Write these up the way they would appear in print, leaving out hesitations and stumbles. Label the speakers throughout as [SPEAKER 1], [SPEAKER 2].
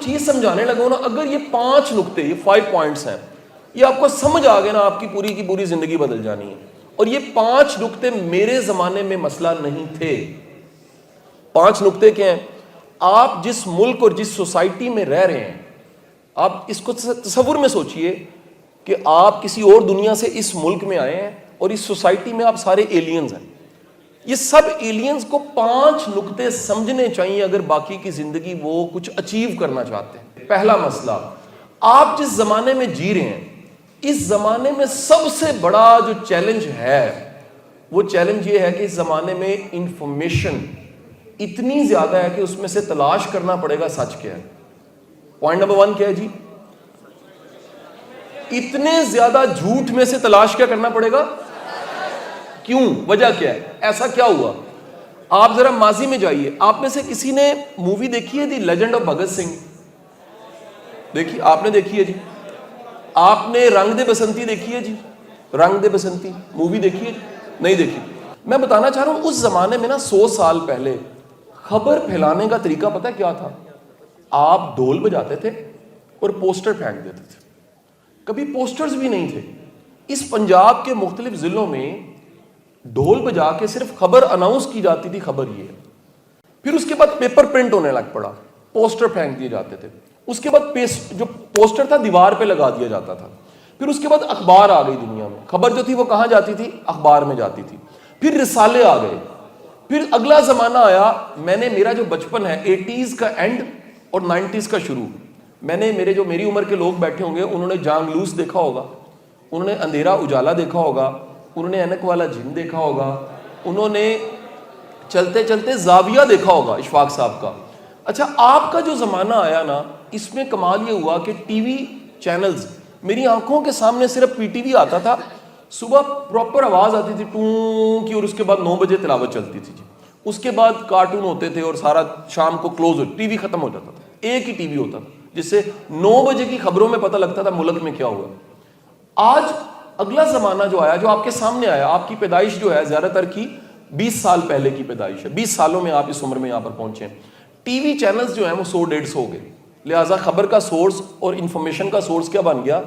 [SPEAKER 1] چیز سمجھانے لگا ہوں نا, اگر یہ 5 نقطے, یہ 5 پوائنٹس ہیں, یہ آپ کو سمجھ آ گئے نا, آپ کی پوری کی پوری زندگی بدل جانی ہے. اور یہ 5 نقطے میرے زمانے میں مسئلہ نہیں تھے. 5 نقطے کیا ہیں؟ آپ جس ملک اور جس سوسائٹی میں رہ رہے ہیں, آپ اس کو تصور میں سوچئے کہ آپ کسی اور دنیا سے اس ملک میں آئے ہیں اور اس سوسائٹی میں آپ سارے ایلینز ہیں. یہ سب ایلینز کو 5 نقطے سمجھنے چاہیے اگر باقی کی زندگی وہ کچھ اچیو کرنا چاہتے ہیں. پہلا مسئلہ, آپ جس زمانے میں جی رہے ہیں, اس زمانے میں سب سے بڑا جو چیلنج ہے وہ چیلنج یہ ہے کہ اس زمانے میں انفارمیشن اتنی زیادہ ہے کہ اس میں سے تلاش کرنا پڑے گا سچ کیا ہے. پوائنٹ نمبر 1 کیا ہے جی؟ اتنے زیادہ جھوٹ میں سے تلاش کیا کرنا پڑے گا؟ کیوں؟ وجہ کیا ہے؟ ایسا کیا ہوا؟ آپ ذرا ماضی میں جائیے. آپ میں سے کسی نے مووی دیکھی ہے the legend of Bhagat Singh? دیکھی؟ آپ نے دیکھی ہے جی. آپ نے رنگ دے بسنتی دیکھی ہے جی؟ رنگ دے بسنتی مووی دیکھی ہے جی؟ نہیں دیکھی. میں بتانا چاہ رہا ہوں اس زمانے میں نا 100 سال پہلے خبر پھیلانے کا طریقہ پتہ کیا تھا؟ آپ ڈھول بجاتے تھے اور پوسٹر پھینک دیتے تھے. کبھی پوسٹرز بھی نہیں تھے. اس پنجاب کے مختلف ضلعوں میں ڈھول بجا کے صرف خبر اناؤنس کی جاتی تھی, خبر یہ ہے. پھر اس کے بعد پیپر پرنٹ ہونے لگ پڑا, پوسٹر پھینک دیے جاتے تھے. اس کے بعد جو پوسٹر تھا دیوار پہ لگا دیا جاتا تھا. پھر اس کے بعد اخبار آ گئی دنیا میں. خبر جو تھی وہ کہاں جاتی تھی؟ اخبار میں جاتی تھی. پھر رسالے آ گئے. پھر اگلا زمانہ آیا. میرا جو بچپن ہے 80s کا اینڈ اور 90s کا شروع, میری عمر کے لوگ بیٹھے ہوں گے, انہوں نے جانگ لوس دیکھا ہوگا, انہوں نے اندھیرا اجالا دیکھا ہوگا, انہوں نے اینک والا جن دیکھا ہوگا, انہوں نے چلتے چلتے زاویہ دیکھا ہوگا اشفاق صاحب کا. اچھا, آپ کا جو زمانہ آیا نا, اس میں کمال یہ ہوا کہ ٹی وی چینلز, میری آنکھوں کے سامنے صرف پی ٹی وی آتا تھا. صبح پراپر آواز آتی تھی ٹوں کی, اور اس کے بعد 9 بجے تلاوت چلتی تھی جی. اس کے بعد کارٹون ہوتے تھے اور سارا شام کو کلوز ٹی وی ختم ہو جاتا تھا. ایک ہی ٹی وی ہوتا تھا جس سے 9 بجے کی خبروں میں پتہ لگتا تھا ملک میں کیا ہوا. آج اگلا زمانہ جو آیا, جو آپ کے سامنے آیا, آپ کی پیدائش جو ہے زیادہ تر کی 20 سال پہلے کی پیدائش ہے. 20 سالوں میں آپ اس عمر میں یہاں پر پہنچے ہیں. ٹی وی چینلز جو ہیں وہ 100-150 ہو گئے. لہٰذا خبر کا سورس اور انفارمیشن کا سورس کیا بن گیا؟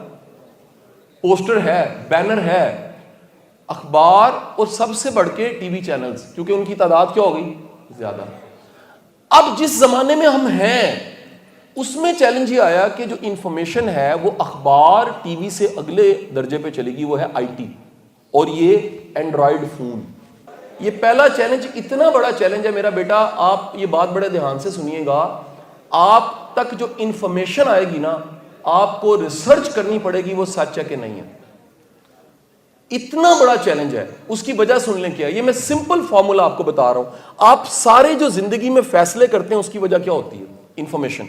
[SPEAKER 1] پوسٹر ہے, بینر ہے, اخبار, اور سب سے بڑھ کے ٹی وی چینلز, کیونکہ ان کی تعداد کیا ہو گئی؟ زیادہ. اب جس زمانے میں ہم ہیں اس میں چیلنج یہ آیا کہ جو انفارمیشن ہے وہ اخبار ٹی وی سے اگلے درجے پہ چلے گی, وہ ہے آئی ٹی اور یہ اینڈرائڈ فون. یہ پہلا چیلنج اتنا بڑا چیلنج ہے میرا بیٹا, آپ یہ بات بڑے دھیان سے سنیے گا. آپ تک جو انفارمیشن آئے گی نا, آپ کو ریسرچ کرنی پڑے گی وہ سچ ہے کہ نہیں ہے. اتنا بڑا چیلنج ہے. اس کی وجہ سن لیں کیا, یہ میں سمپل فارمولا آپ کو بتا رہا ہوں. آپ سارے جو زندگی میں فیصلے کرتے ہیں اس کی وجہ کیا ہوتی ہے؟ انفارمیشن.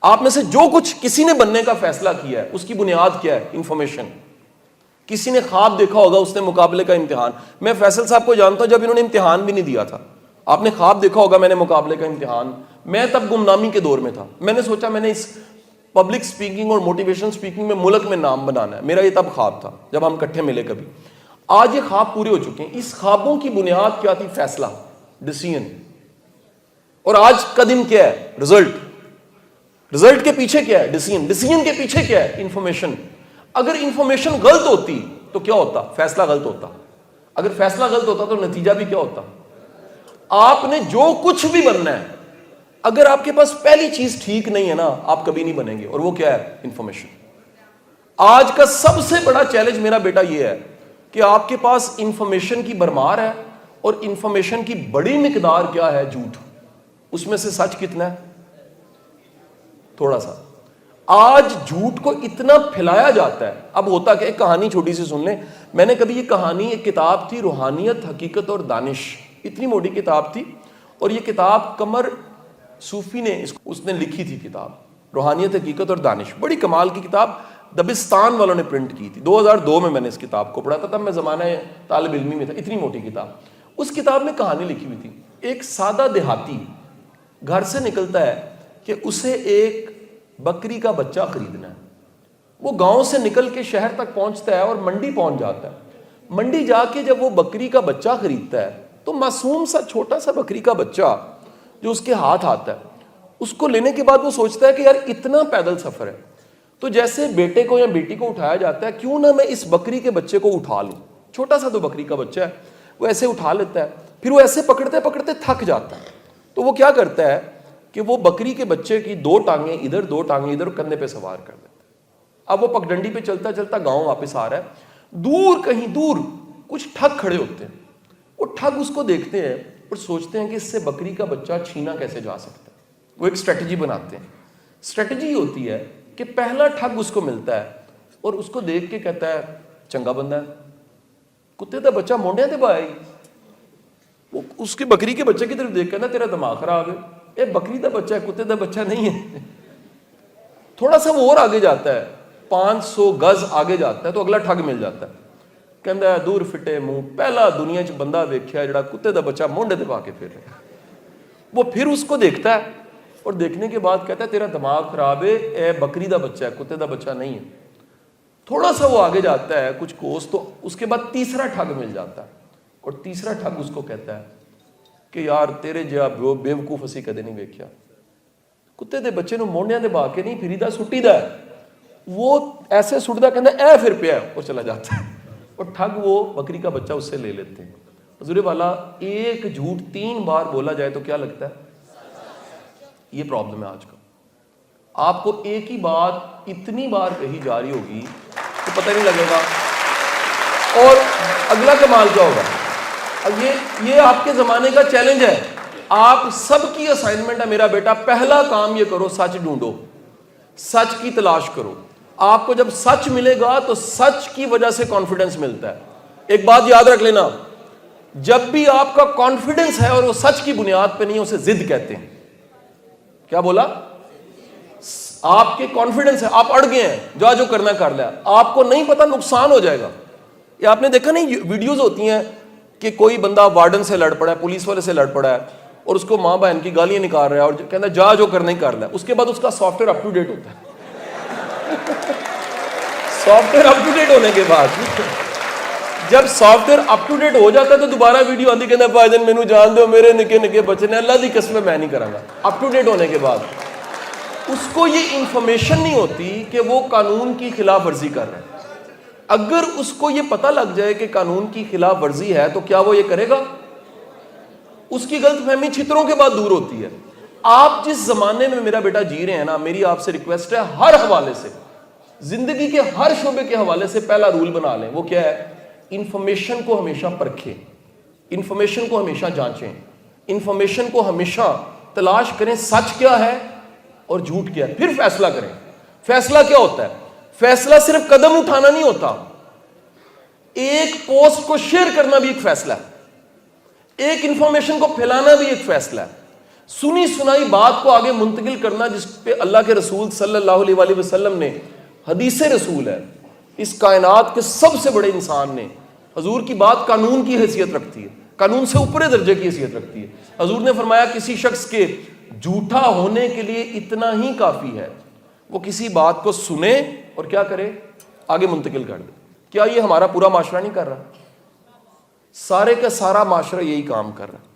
[SPEAKER 1] آپ میں سے جو کچھ کسی نے بننے کا فیصلہ کیا ہے اس کی بنیاد کیا ہے؟ انفارمیشن. کسی نے خواب دیکھا ہوگا, اس نے مقابلے کا امتحان, میں فیصل صاحب کو جانتا ہوں جب انہوں نے امتحان بھی نہیں دیا تھا. آپ نے خواب دیکھا ہوگا میں نے مقابلے کا امتحان, میں تب گمنامی کے دور میں تھا. میں نے سوچا میں نے اس پبلک سپیکنگ اور موٹیویشن سپیکنگ میں ملک میں نام بنانا ہے. میرا یہ تب خواب تھا جب ہم کٹھے ملے کبھی. آج یہ خواب پورے ہو چکے ہیں. اس خوابوں کی بنیاد کیا تھی؟ فیصلہ, ڈیسیژن. اور آج کا دن کیا ہے؟ رزلٹ. رزلٹ کے پیچھے کیا ہے؟ ڈیسیژن. ڈیسیژن کے پیچھے کیا ہے؟ انفارمیشن. اگر انفارمیشن غلط ہوتی تو کیا ہوتا؟ فیصلہ غلط ہوتا. اگر فیصلہ غلط ہوتا تو نتیجہ بھی کیا ہوتا؟ آپ نے جو کچھ بھی بننا ہے, اگر آپ کے پاس پہلی چیز ٹھیک نہیں ہے نا, آپ کبھی نہیں بنیں گے. اور وہ کیا ہے؟ انفارمیشن. آج کا سب سے بڑا چیلنج میرا بیٹا یہ ہے کہ آپ کے پاس انفارمیشن کی بھرمار ہے, اور انفارمیشن کی بڑی مقدار کیا ہے؟ جھوٹ. اس میں سے سچ کتنا ہے؟ تھوڑا سا. آج جھوٹ کو اتنا پھیلایا جاتا ہے. اب ہوتا کہ ایک کہانی چھوٹی سی سن لیں. میں نے کبھی یہ کہانی, ایک کتاب تھی روحانیت, حقیقت اور دانش, اتنی موٹی کتاب تھی, اور یہ کتاب قمر صوفی نے اس نے لکھی تھی کتاب, روحانیت, حقیقت اور دانش. بڑی کمال کی کتاب, دبستان والوں نے پرنٹ کی تھی. 2002 میں نے اس کتاب کو پڑھا تھا, تب میں زمانہ طالب علمی میں تھا. اتنی موٹی کتاب. اس کتاب میں کہانی لکھی ہوئی تھی. ایک سادہ دیہاتی گھر سے نکلتا ہے کہ اسے ایک بکری کا بچہ خریدنا ہے. وہ گاؤں سے نکل کے شہر تک پہنچتا ہے اور منڈی پہنچ جاتا ہے. منڈی جا کے جب وہ بکری کا بچہ خریدتا ہے تو معصوم سا چھوٹا سا بکری کا بچہ جو اس کے ہاتھ آتا ہے, اس کو لینے کے بعد وہ سوچتا ہے کہ یار اتنا پیدل سفر ہے، تو جیسے بیٹے کو یا بیٹی کو اٹھایا جاتا ہے، کیوں نہ میں اس بکری کے بچے کو اٹھا لوں، چھوٹا سا تو بکری کا بچہ ہے، وہ ایسے اٹھا لیتا ہے، پھر وہ ایسے پکڑتے پکڑتے تھک جاتا ہے، تو وہ کیا کرتا ہے کہ وہ بکری کے بچے کی 2 ٹانگیں ادھر 2 ٹانگیں ادھر کندھے پہ سوار کر دیتا ہے۔ اب وہ پگڈنڈی پہ چلتا چلتا گاؤں واپس آ رہا ہے، دور کہیں دور کچھ ٹھگ کھڑے ہوتے ہیں، وہ ٹھگ اس کو دیکھتے ہیں اور سوچتے ہیں کہ اس سے بکری کا بچہ چھینا کیسے جا سکتا ہے، وہ ایک اسٹریٹجی بناتے ہیں۔ اسٹریٹجی ہوتی ہے کہ پہلا ٹھگ اس کو ملتا ہے اور اس کو دیکھ کے کہتا ہے چنگا بندہ ہے، کتے دا بچہ مونڈیاں تے بایا ہی، وہ اس کی بکری کے بچے کی طرف دیکھ کہنا تیرا دماغ خراب ہے، اے بکری دا بچہ ہے، کتے دا بچہ نہیں ہے۔ تھوڑا سا وہ اور آگے جاتا ہے، 500 گز آگے جاتا ہے تو اگلا ٹھگ مل جاتا ہے، کہندا ہے دور فٹے منہ، پہلا دنیا چ بندہ ویکھیا جڑا کتے دا بچہ مونڈے تے پا کے پھر رہا ہے۔ وہ پھر اس کو دیکھتا ہے اور دیکھنے کے بعد کہتا ہے تیرا دماغ خراب ہے، اے بکری دا بچہ ہے، کتے دا بچہ نہیں ہے۔ تھوڑا سا وہ آگے جاتا ہے کچھ کوس، تو اس کے بعد تیسرا ٹھگ مل جاتا ہے، اور تیسرا ٹھگ اس کو کہتا ہے کہ یار تیرے جا بیوقوف اسی کدے نہیں ویکھیا، کتے دے بچے نو مونڈیاں دے با کے نہیں پھری دا سٹی دا ہے، وہ ایسے سٹدا کہندا اے پھر پیا اور چلا جاتا ہے، اور ٹھگ وہ بکری کا بچہ اس سے لے لیتے ہیں۔ حضور والا ایک جھوٹ 3 بار بولا جائے تو کیا لگتا ہے؟ یہ پرابلم ہے آج کا، آپ کو ایک ہی بات اتنی بار کہی جا رہی ہوگی تو پتہ نہیں لگے گا۔ اور اگلا کمال کیا ہوگا، اب یہ آپ کے زمانے کا چیلنج ہے، آپ سب کی اسائنمنٹ ہے میرا بیٹا، پہلا کام یہ کرو سچ ڈھونڈو، سچ کی تلاش کرو۔ آپ کو جب سچ ملے گا تو سچ کی وجہ سے کانفیڈنس ملتا ہے۔ ایک بات یاد رکھ لینا، جب بھی آپ کا کانفیڈنس ہے اور وہ سچ کی بنیاد پہ نہیں، اسے ضد کہتے ہیں۔ کیا بولا؟ آپ کے کانفیڈنس ہے، آپ اڑ گئے ہیں، جو کرنا کر لیا، آپ کو نہیں پتا نقصان ہو جائے گا۔ یہ آپ نے دیکھا نہیں ویڈیوز ہوتی ہیں کہ کوئی بندہ وارڈن سے لڑ پڑا ہے، پولیس والے سے لڑ پڑا ہے، اور اس کو ماں بہن کی گالیاں نکال رہا ہے اور کہنا جو کرنا ہی کر لیا، اس کے بعد اس کا software up to date ہوتا ہے۔ Software up to date ہونے کے بعد جب software up to date ہو جاتا ہے تو دوبارہ ویڈیو آتی کہنا بھائی جان مینوں جان دو، میرے نکے نکے بچے نے، اللہ دی قسم میں نہیں کراں گا۔ اپ ٹو ڈیٹ ہونے کے بعد اس کو یہ انفارمیشن نہیں ہوتی کہ وہ قانون کی خلاف ورزی کر رہا ہے۔ اگر اس کو یہ پتہ لگ جائے کہ قانون کی خلاف ورزی ہے تو کیا وہ یہ کرے گا؟ اس کی غلط فہمی چھتروں کے بعد دور ہوتی ہے۔ آپ جس زمانے میں میرا بیٹا جی رہے ہیں نا، میری آپ سے ریکویسٹ ہے، ہر حوالے سے، زندگی کے ہر شعبے کے حوالے سے پہلا رول بنا لیں، وہ کیا ہے؟ انفارمیشن کو ہمیشہ پرکھیں، انفارمیشن کو ہمیشہ جانچیں، انفارمیشن کو ہمیشہ تلاش کریں، سچ کیا ہے اور جھوٹ کیا ہے، پھر فیصلہ کریں۔ فیصلہ کیا ہوتا ہے؟ فیصلہ صرف قدم اٹھانا نہیں ہوتا، ایک پوسٹ کو شیئر کرنا بھی ایک فیصلہ ہے، ایک انفارمیشن کو پھیلانا بھی ایک فیصلہ ہے، سنی سنائی بات کو آگے منتقل کرنا جس پہ اللہ کے رسول صلی اللہ علیہ وآلہ وسلم نے، حدیث رسول ہے، اس کائنات کے سب سے بڑے انسان نے، حضور کی بات قانون کی حیثیت رکھتی ہے، قانون سے اوپر درجے کی حیثیت رکھتی ہے۔ حضور نے فرمایا کسی شخص کے جھوٹا ہونے کے لیے اتنا ہی کافی ہے، وہ کسی بات کو سنے اور کیا کرے؟ آگے منتقل کر دے۔ کیا یہ ہمارا پورا معاشرہ نہیں کر رہا؟ سارے کا سارا معاشرہ یہی کام کر رہا ہے۔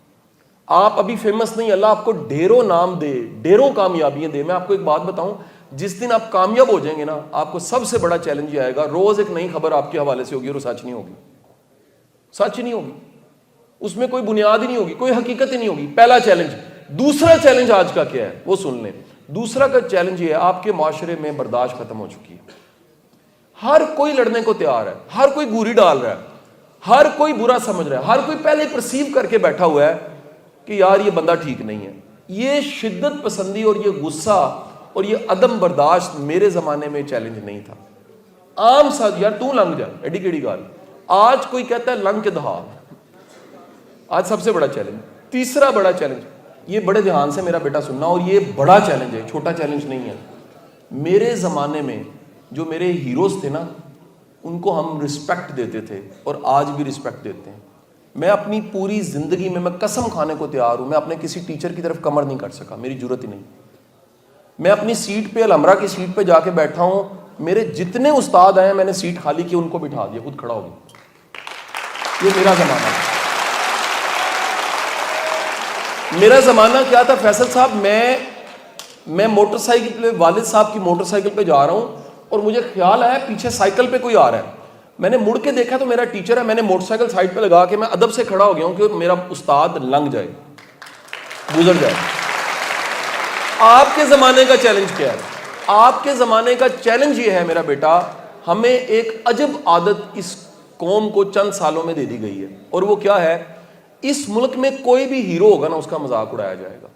[SPEAKER 1] آپ ابھی فیمس نہیں، اللہ آپ کو ڈھیروں نام دے، ڈھیروں کامیابیاں دے۔ میں آپ کو ایک بات بتاؤں، جس دن آپ کامیاب ہو جائیں گے نا، آپ کو سب سے بڑا چیلنج یہ آئے گا، روز ایک نئی خبر آپ کے حوالے سے ہوگی اور وہ سچ نہیں ہوگی، سچ نہیں ہوگی، اس میں کوئی بنیاد ہی نہیں ہوگی، کوئی حقیقت ہی نہیں ہوگی۔ پہلا چیلنج۔ دوسرا چیلنج آج کا کیا ہے وہ سن لیں۔ دوسرا کا چیلنج یہ ہے، آپ کے معاشرے میں برداشت ختم ہو چکی ہے، ہر کوئی لڑنے کو تیار ہے، ہر کوئی گوری ڈال رہا ہے، ہر کوئی برا سمجھ رہا ہے، ہر کوئی پہلے پرسیو کر کے بیٹھا ہوا ہے کہ یار یہ بندہ ٹھیک نہیں ہے۔ یہ شدت پسندی اور یہ غصہ اور یہ عدم برداشت میرے زمانے میں چیلنج نہیں تھا۔ عام سا یار تو لنگ جا، ایڈی کیڑی گال۔ آج کوئی کہتا ہے لنگ کے دہا، آج سب سے بڑا چیلنج۔ تیسرا بڑا چیلنج، یہ بڑے دھیان سے میرا بیٹا سننا، اور یہ بڑا چیلنج ہے، چھوٹا چیلنج نہیں ہے۔ میرے زمانے میں جو میرے ہیروز تھے نا، ان کو ہم رسپیکٹ دیتے تھے اور آج بھی رسپیکٹ دیتے ہیں۔ میں اپنی پوری زندگی میں قسم کھانے کو تیار ہوں، میں اپنے کسی ٹیچر کی طرف کمر نہیں کر سکا، میری ضرورت ہی نہیں۔ میں اپنی سیٹ پہ، الامرا کی سیٹ پہ جا کے بیٹھا ہوں، میرے جتنے استاد آئے میں نے سیٹ خالی کی، ان کو بٹھا دیا، خود کھڑا ہو گیا۔ یہ میرا زمانہ ہے۔ میرا زمانہ کیا تھا فیصل صاحب؟ میں میں موٹر سائیکل پہ والد صاحب کی موٹر سائیکل پہ جا رہا ہوں اور مجھے خیال آیا پیچھے سائیکل پہ کوئی آ رہا ہے. میں نے مڑ کے دیکھا تو میرا ٹیچر ہے. میں نے موٹر سائیکل سائڈ پہ لگا کے میں ادب سے کھڑا ہو گیا ہوں کہ میرا استاد لنگ جائے, گزر جائے. آپ کے زمانے کا چیلنج کیا ہے؟ آپ کے زمانے کا چیلنج یہ ہے میرا بیٹا, ہمیں ایک عجب عادت اس قوم کو چند سالوں میں دے دی گئی ہے, اور وہ کیا ہے؟ اس ملک میں کوئی بھی ہیرو ہوگا نا, اس کا مذاق اڑایا جائے گا,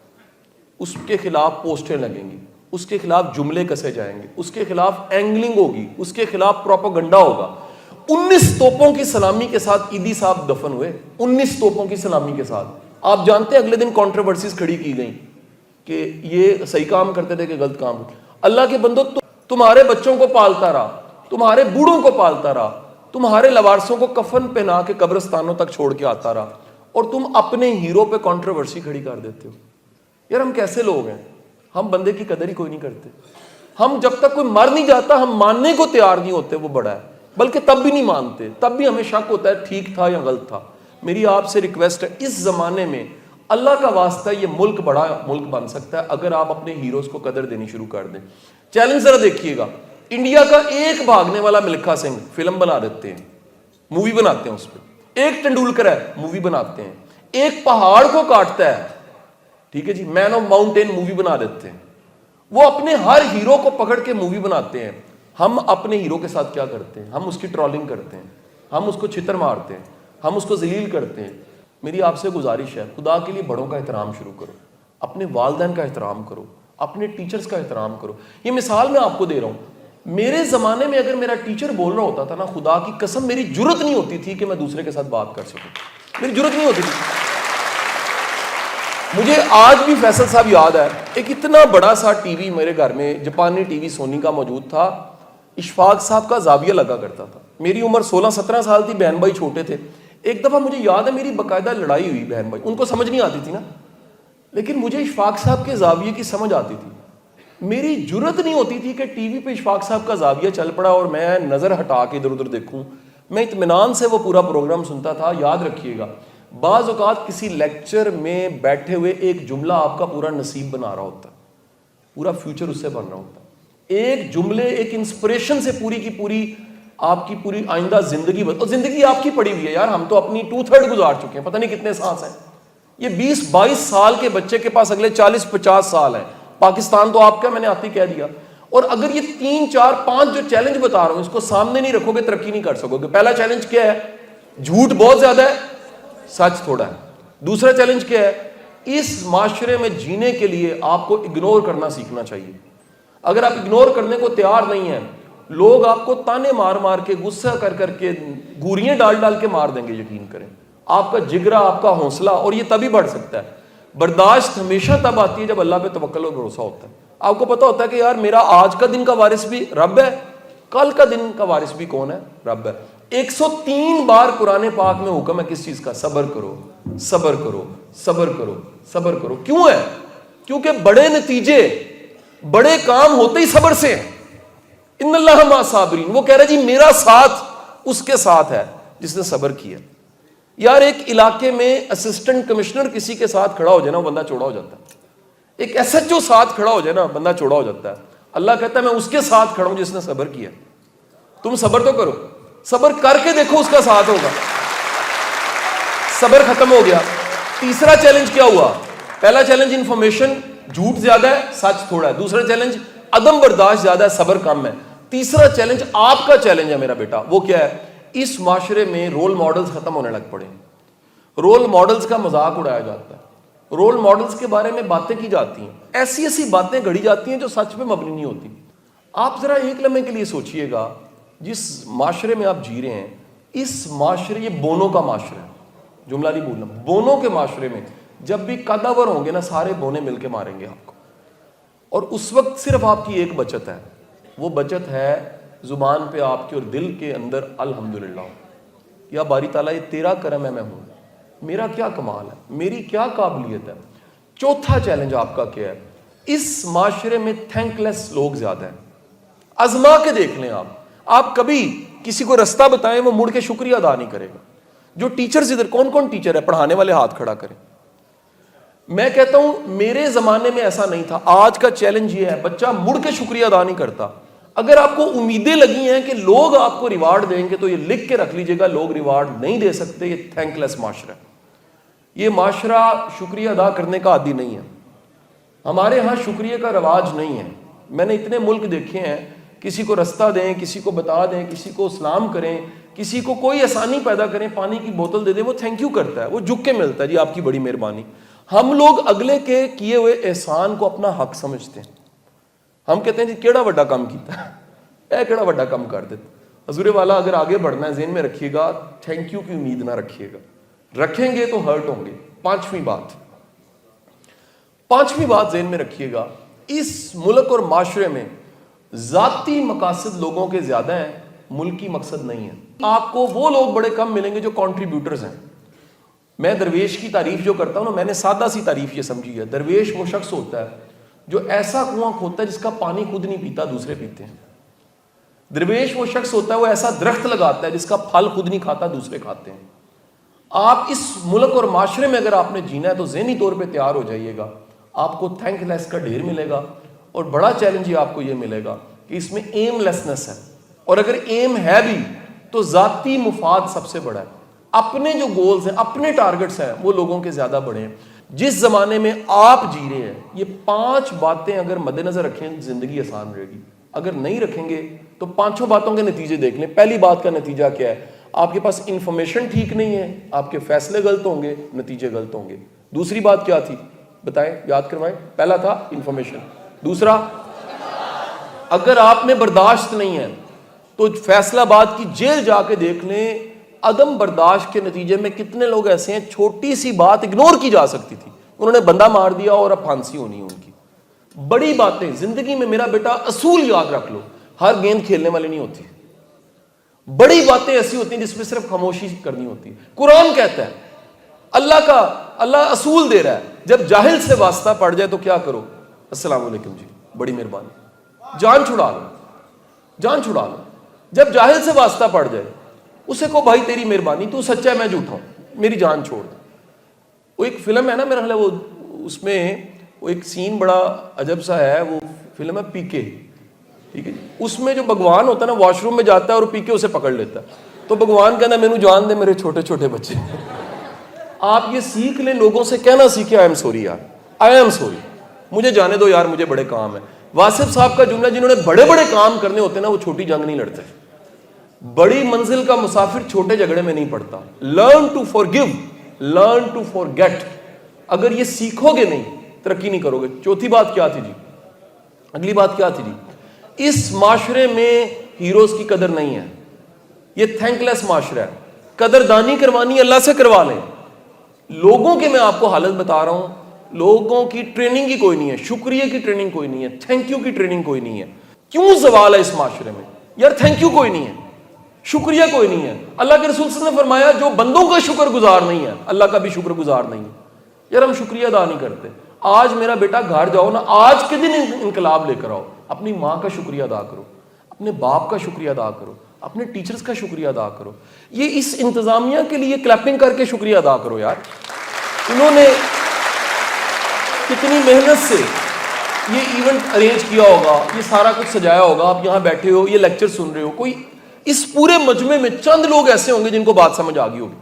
[SPEAKER 1] اس کے خلاف پوسٹیں لگیں گی, اس کے خلاف جملے کسے جائیں گے, اس کے خلاف اینگلنگ ہوگی, اس کے خلاف پروپیگنڈا ہوگا. 19 توپوں کی سلامی کے ساتھ عیدی صاحب دفن ہوئے, 19 توپوں کی سلامی کے ساتھ. آپ جانتے ہیں اگلے دن کنٹروورسیز کھڑی کی گئیں کہ یہ صحیح کام کرتے تھے کہ غلط کام. اللہ کے بندو, تمہارے بچوں کو پالتا رہا, تمہارے بوڑھوں کو پالتا رہا, تمہارے لوارسوں کو کفن پہنا کے قبرستانوں تک چھوڑ کے آتا رہا, اور تم اپنے ہیرو پہ کنٹروورسی کھڑی کر دیتے ہو. یار ہم کیسے لوگ ہیں؟ ہم بندے کی قدر ہی کوئی نہیں کرتے. ہم جب تک کوئی مر نہیں جاتا ہم ماننے کو تیار نہیں ہوتے وہ بڑا ہے, بلکہ تب بھی نہیں مانتے, تب بھی ہمیں شک ہوتا ہے ٹھیک تھا یا غلط تھا. میری آپ سے ریکویسٹ ہے, اس زمانے میں اللہ کا واسطہ یہ ملک بڑا ملک بن سکتا ہے اگر آپ اپنے ہیروز کو قدر دینی شروع کر دیں. چیلنج ذرا دیکھیے گا, انڈیا کا ایک بھاگنے والا ملکھا سنگھ فلم بنا دیتے ہیں, مووی بناتے ہیں اس پہ. ایک ٹنڈولکر ہے, مووی بناتے ہیں. ایک پہاڑ کو کاٹتا ہے, ٹھیک ہے جی, مین آف ماؤنٹین مووی بنا دیتے ہیں. وہ اپنے ہر ہیرو کو پکڑ کے مووی بناتے ہیں. ہم اپنے ہیرو کے ساتھ کیا کرتے ہیں؟ ہم اس کی ٹرولنگ کرتے ہیں, ہم اس کو چھتر مارتے ہیں, ہم اس کو ذلیل کرتے ہیں. میری آپ سے گزارش ہے, خدا کے لیے بڑوں کا احترام شروع کرو, اپنے والدین کا احترام کرو, اپنے ٹیچرز کا احترام کرو. یہ مثال میں آپ کو دے رہا ہوں, میرے زمانے میں اگر میرا ٹیچر بول رہا ہوتا تھا نا, خدا کی قسم میری جرت نہیں ہوتی تھی کہ میں دوسرے کے ساتھ بات کر سکوں, میری جرت نہیں ہوتی تھی. مجھے آج بھی فیصل صاحب یاد ہے, ایک اتنا بڑا سا ٹی وی میرے گھر میں, جاپانی ٹی وی سونی کا موجود تھا. اشفاق صاحب کا زاویہ لگا کرتا تھا. میری عمر 16-17 سال تھی, بہن بھائی چھوٹے تھے. ایک دفعہ مجھے یاد ہے میری باقاعدہ لڑائی ہوئی بہن بھائی, ان کو سمجھ نہیں آتی تھی نا, لیکن مجھے اشفاق صاحب کے زاویے کی سمجھ آتی تھی. میری جرت نہیں ہوتی تھی کہ ٹی وی پہ اشفاق صاحب کا زاویہ چل پڑا اور میں نظر ہٹا کے ادھر ادھر دیکھوں. میں اطمینان سے وہ پورا پروگرام سنتا تھا. یاد رکھیے گا, بعض اوقات کسی لیکچر میں بیٹھے ہوئے ایک جملہ آپ کا پورا نصیب بنا رہا ہوتا ہے, پورا فیوچر اس سے بن رہا ہوتا ہے. ایک جملے, ایک انسپریشن سے پوری کی پوری آپ کی پوری آئندہ زندگی اور زندگی آپ کی پڑی ہوئی ہے. یار ہم تو اپنی 2/3 گزار چکے ہیں, پتہ نہیں کتنے سانس ہیں. یہ 20-22 سال کے بچے کے پاس اگلے 40-50 سال ہیں. پاکستان تو آپ کا, میں نے آتی کہہ دیا. اور اگر یہ 3-4-5 جو چیلنج بتا رہا ہوں اس کو سامنے نہیں رکھو گے ترقی نہیں کر سکو گے. پہلا چیلنج کیا ہے؟ جھوٹ بہت زیادہ ہے, سچ تھوڑا ہے. دوسرا چیلنج کیا ہے؟ اس معاشرے میں جینے کے لیے آپ کو اگنور کرنا سیکھنا چاہیے. اگر آپ اگنور کرنے کو تیار نہیں ہیں, لوگ آپ کو تانے مار مار کے, غصہ کر کر کے, گوریاں ڈال ڈال کے مار دیں گے. یقین کریں, آپ کا جگرا, آپ کا حوصلہ, اور یہ تبھی بڑھ سکتا ہے. برداشت ہمیشہ تب آتی ہے جب اللہ پہ توکل اور بھروسہ ہوتا ہے. آپ کو پتا ہوتا ہے کہ یار میرا آج کا دن کا وارث بھی رب ہے, کل کا دن کا وارث بھی کون ہے؟ رب ہے. 103 بار قرآن پاک میں حکم ہے کس چیز کا؟ صبر کرو, صبر کرو, صبر کرو, صبر کرو. کیوں ہے؟ کیونکہ بڑے نتیجے, بڑے کام ہوتے ہی صبر سے ہیں. ان اللہ مع الصابرین. وہ کہہ رہا جی میرا ساتھ اس کے ساتھ ہے جس نے صبر کیا. یار ایک علاقے میں اسسٹنٹ کمشنر کسی کے ساتھ کھڑا ہو جائے نا, بندہ چوڑا ہو جاتا ہے. ایک ایس ایچ او ساتھ کھڑا ہو جائے نا, بندہ چوڑا ہو جاتا ہے. اللہ کہتا ہے میں اس کے ساتھ کھڑا ہوں جس نے صبر کیا. تم صبر تو کرو, صبر کر کے دیکھو اس کا ساتھ ہوگا. صبر ختم ہو گیا. تیسرا چیلنج کیا ہوا؟ پہلا چیلنج انفارمیشن, جھوٹ زیادہ ہے, سچ تھوڑا ہے. دوسرا چیلنج عدم برداشت زیادہ ہے, صبر کم ہے. تیسرا چیلنج آپ کا چیلنج ہے میرا بیٹا, وہ کیا ہے؟ اس معاشرے میں رول ماڈلز ختم ہونے لگ پڑے. رول ماڈلز کا مذاق اڑایا جاتا ہے, رول ماڈلز کے بارے میں باتیں کی جاتی ہیں, ایسی ایسی باتیں گھڑی جاتی ہیں جو سچ پہ مبنی نہیں ہوتی. آپ ذرا ایک لمحے کے لیے سوچئے گا, جس معاشرے میں آپ جی رہے ہیں, اس معاشرے, یہ بونوں کا معاشرہ ہے, جملہ نہیں بولنا, بونوں کے معاشرے میں جب بھی قدور ہوں گے نا, سارے بونے مل کے ماریں گے آپ کو. اور اس وقت صرف آپ کی ایک بچت ہے, وہ بچت ہے زبان پہ آپ کے اور دل کے اندر الحمدللہ. یا باری تعالیٰ یہ تیرا کرم ہے, میں ہوں, میرا کیا کمال ہے, میری کیا قابلیت ہے. چوتھا چیلنج آپ کا کیا ہے؟ اس معاشرے میں تھینک لیس لوگ زیادہ ہیں. آزما کے دیکھ لیں آپ کبھی کسی کو رستہ بتائیں وہ مڑ کے شکریہ ادا نہیں کرے گا. جو ٹیچرز ادھر, کون کون ٹیچر ہے پڑھانے والے؟ ہاتھ کھڑا کریں. میں کہتا ہوں میرے زمانے میں ایسا نہیں تھا. آج کا چیلنج یہ ہے, بچہ مڑ کے شکریہ ادا نہیں کرتا. اگر آپ کو امیدیں لگی ہیں کہ لوگ آپ کو ریوارڈ دیں گے تو یہ لکھ کے رکھ لیجئے گا, لوگ ریوارڈ نہیں دے سکتے. یہ تھینک لیس معاشرہ ہے. یہ معاشرہ شکریہ ادا کرنے کا عادی نہیں ہے. ہمارے ہاں شکریہ کا رواج نہیں ہے. میں نے اتنے ملک دیکھے ہیں, کسی کو رستہ دیں, کسی کو بتا دیں, کسی کو سلام کریں, کسی کو کوئی آسانی پیدا کریں, پانی کی بوتل دے دیں, وہ تھینک یو کرتا ہے, وہ جھک کے ملتا ہے, جی آپ کی بڑی مہربانی. ہم لوگ اگلے کے کیے ہوئے احسان کو اپنا حق سمجھتے ہیں. ہم کہتے ہیں جی کیڑا بڑا کام کیتا ہے, اے کیڑا بڑا کام کر دیتا. حضور والا اگر آگے بڑھنا ہے ذہن میں رکھیے گا, تھینک یو کی امید نہ رکھیے گا. رکھیں گے تو ہرٹ ہوں گے. پانچویں بات ذہن میں رکھیے گا, اس ملک اور معاشرے میں ذاتی مقاصد لوگوں کے زیادہ ہیں, ملکی مقصد نہیں ہے. آپ کو وہ لوگ بڑے کم ملیں گے جو کنٹریبیوٹرز ہیں. میں درویش کی تعریف جو کرتا ہوں نا, میں نے سادہ سی تعریف یہ سمجھی ہے. درویش وہ شخص ہوتا ہے جو ایسا کنواں کھودتا ہے جس کا پانی خود نہیں پیتا, دوسرے پیتے ہیں. درویش وہ شخص ہوتا ہے وہ ایسا درخت لگاتا ہے جس کا پھل خود نہیں کھاتا, دوسرے کھاتے ہیں. آپ اس ملک اور معاشرے میں اگر آپ نے جینا ہے تو ذہنی طور پہ تیار ہو جائیے گا. آپ کو تھینک لیس کا ڈھیر ملے گا, اور بڑا چیلنج یہ آپ کو یہ ملے گا کہ اس میں ایم لیسنس ہے. اور اگر ایم ہے بھی تو ذاتی مفاد سب سے بڑا ہے. اپنے جو گولز ہیں, اپنے ٹارگٹس ہیں, وہ لوگوں کے زیادہ بڑے ہیں. جس زمانے میں آپ جی رہے ہیں, یہ 5 باتیں اگر مد نظر رکھیں زندگی آسان رہے گی. اگر نہیں رکھیں گے تو 5 باتوں کے نتیجے دیکھ لیں. پہلی بات کا نتیجہ کیا ہے؟ آپ کے پاس انفارمیشن ٹھیک نہیں ہے, آپ کے فیصلے غلط ہوں گے, نتیجے غلط ہوں گے. دوسری بات کیا تھی بتائیں, یاد کروائیں. پہلا تھا انفارمیشن. دوسرا, اگر آپ میں برداشت نہیں ہے تو فیصلہ باد کی جیل جا کے دیکھ لیں. عدم برداشت کے نتیجے میں کتنے لوگ ایسے ہیں, چھوٹی سی بات اگنور کی جا سکتی تھی, انہوں نے بندہ مار دیا اور اب پھانسی ہونی ہے ان کی. بڑی باتیں زندگی میں, میرا بیٹا اصول یاد رکھ لو, ہر گیند کھیلنے والی نہیں ہوتی. بڑی باتیں ایسی ہوتی ہیں جس میں صرف خاموشی کرنی ہوتی ہے. قرآن کہتا ہے, اللہ اصول دے رہا ہے, جب جاہل سے واسطہ پڑ جائے تو کیا کرو, السلام علیکم جی بڑی مہربانی, جان چھڑا لو, جان چھڑا لو. جب جاہل سے واسطہ پڑ جائے اسے کو بھائی تیری مہربانی, تو سچا ہے میں جھوٹا ہوں, میری جان چھوڑ. وہ ایک فلم ہے نا میرا خیال ہے, وہ اس میں وہ ایک سین بڑا عجب سا ہے, وہ فلم ہے پی کے, ٹھیک ہے. اس میں جو بھگوان ہوتا ہے نا, واش روم میں جاتا ہے اور پی کے اسے پکڑ لیتا ہے, تو بھگوان کہنا مینوں جان دے میرے چھوٹے چھوٹے بچے. آپ یہ سیکھ لیں, لوگوں سے کہنا سیکھیں آئی ایم سوری یار, آئی ایم سوری, مجھے جانے دو یار, مجھے بڑے کام ہے. واصف صاحب کا جملہ, جنہوں نے بڑے بڑے کام کرنے ہوتے ہیں نا وہ چھوٹی جنگ نہیں لڑتے. بڑی منزل کا مسافر چھوٹے جھگڑے میں نہیں پڑتا. Learn to forgive, learn to forget. اگر یہ سیکھو گے نہیں ترقی نہیں کرو گے. چوتھی بات کیا تھی جی, اگلی بات کیا تھی جی, اس معاشرے میں ہیروز کی قدر نہیں ہے. یہ تھینک لیس معاشرہ ہے. قدردانی کروانی اللہ سے کروا لیں. لوگوں کے میں آپ کو حالت بتا رہا ہوں, لوگوں کی ٹریننگ کی کوئی نہیں ہے, شکریہ کی ٹریننگ کوئی نہیں ہے, تھینک یو کی ٹریننگ کوئی نہیں ہے. کیوں زوال ہے اس معاشرے میں یار؟ تھینک یو کوئی نہیں ہے, شکریہ کوئی نہیں ہے. اللہ کے رسول صلی اللہ علیہ وسلم نے فرمایا جو بندوں کا شکر گزار نہیں ہے اللہ کا بھی شکر گزار نہیں ہے. یار ہم شکریہ ادا نہیں کرتے. آج میرا بیٹا گھر جاؤ نا, آج کے دن انقلاب لے کر آؤ, اپنی ماں کا شکریہ ادا کرو, اپنے باپ کا شکریہ ادا کرو, اپنے ٹیچرز کا شکریہ ادا کرو. یہ اس انتظامیہ کے لیے کلیپنگ کر کے شکریہ ادا کرو یار. انہوں نے کتنی محنت سے یہ ایونٹ ارینج کیا ہوگا, یہ سارا کچھ سجایا ہوگا, آپ یہاں بیٹھے ہو, یہ لیکچر سن رہے ہو. کوئی اس پورے مجمع میں چند لوگ ایسے ہوں گے جن کو بات سمجھ آ گئی ہوگی.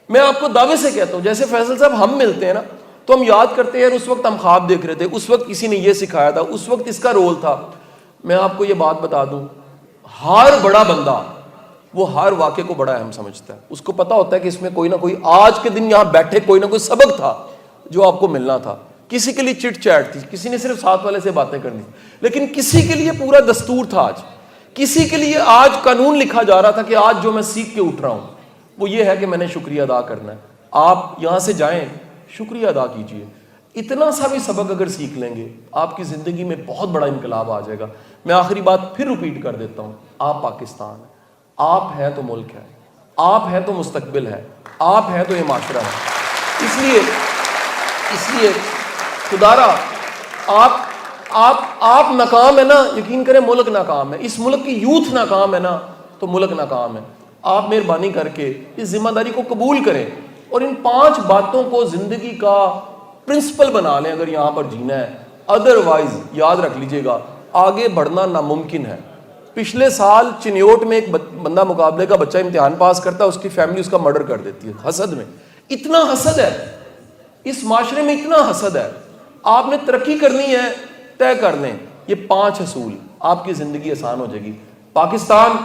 [SPEAKER 1] میں آپ کو دعوے سے کہتا ہوں, جیسے فیصل صاحب ہم ملتے ہیں نا تو ہم یاد کرتے ہیں اس وقت ہم خواب دیکھ رہے تھے, اس وقت کسی نے یہ سکھایا تھا, اس وقت اس کا رول تھا. میں آپ کو یہ بات بتا دوں, ہر بڑا بندہ وہ ہر واقعے کو بڑا اہم سمجھتا ہے. اس کو پتا ہوتا ہے کہ اس میں کوئی نہ کوئی, آج کے دن یہاں بیٹھے کوئی نہ کوئی سبق تھا جو آپ کو ملنا تھا. کسی کے لیے چٹ چیٹ تھی, کسی نے صرف ساتھ والے سے باتیں کرنی, لیکن کسی کے لیے پورا دستور تھا. آج کسی کے لیے آج قانون لکھا جا رہا تھا کہ آج جو میں سیکھ کے اٹھ رہا ہوں وہ یہ ہے کہ میں نے شکریہ ادا کرنا ہے. آپ یہاں سے جائیں, شکریہ ادا کیجئے. اتنا سا بھی سبق اگر سیکھ لیں گے آپ کی زندگی میں بہت بڑا انقلاب آ جائے گا. میں آخری بات پھر ریپیٹ کر دیتا ہوں, آپ پاکستان ہیں, آپ ہیں تو ملک ہے, آپ ہیں تو مستقبل ہے, آپ ہیں تو یہ معاشرہ ہے. اس لیے خدارا آپ ناکام ہے نا, یقین کریں ملک ناکام ہے. اس ملک کی یوتھ ناکام ہے نا تو ملک ناکام ہے. آپ مہربانی کر کے اس ذمہ داری کو قبول کریں اور ان 5 باتوں کو زندگی کا پرنسپل بنا لیں اگر یہاں پر جینا ہے. ادروائز یاد رکھ لیجئے گا آگے بڑھنا ناممکن ہے. پچھلے سال چنیوٹ میں ایک بندہ مقابلے کا بچہ امتحان پاس کرتا ہے, اس کی فیملی اس کا مرڈر کر دیتی ہے حسد میں. اتنا حسد ہے اس معاشرے میں, اتنا حسد ہے. آپ نے ترقی کرنی ہے, طے کر لیں یہ 5 اصول, آپ کی زندگی آسان ہو جائے گی. پاکستان